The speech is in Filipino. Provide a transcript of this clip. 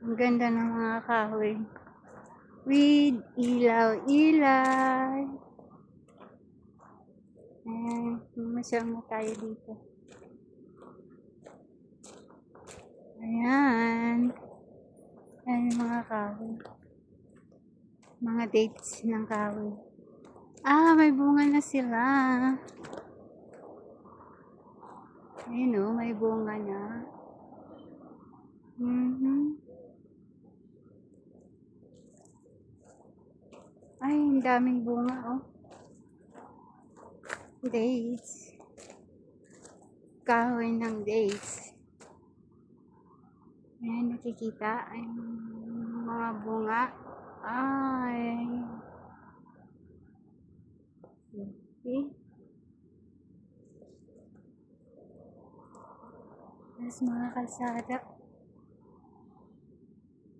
Ang ganda ng mga kahoy. With ilaw-ilaw. Ayan, masyal na tayo dito. Ayan. Ayan yung mga kahoy. Mga dates ng kahoy. Ah, may bunga na sila. Ayun o, may bunga na. Ay, ang daming bunga oh. Dates. Kahoy ng dates. Ayan, nakikita. Ay, mga bunga. Ay. Okay. Tapos mga kalsada.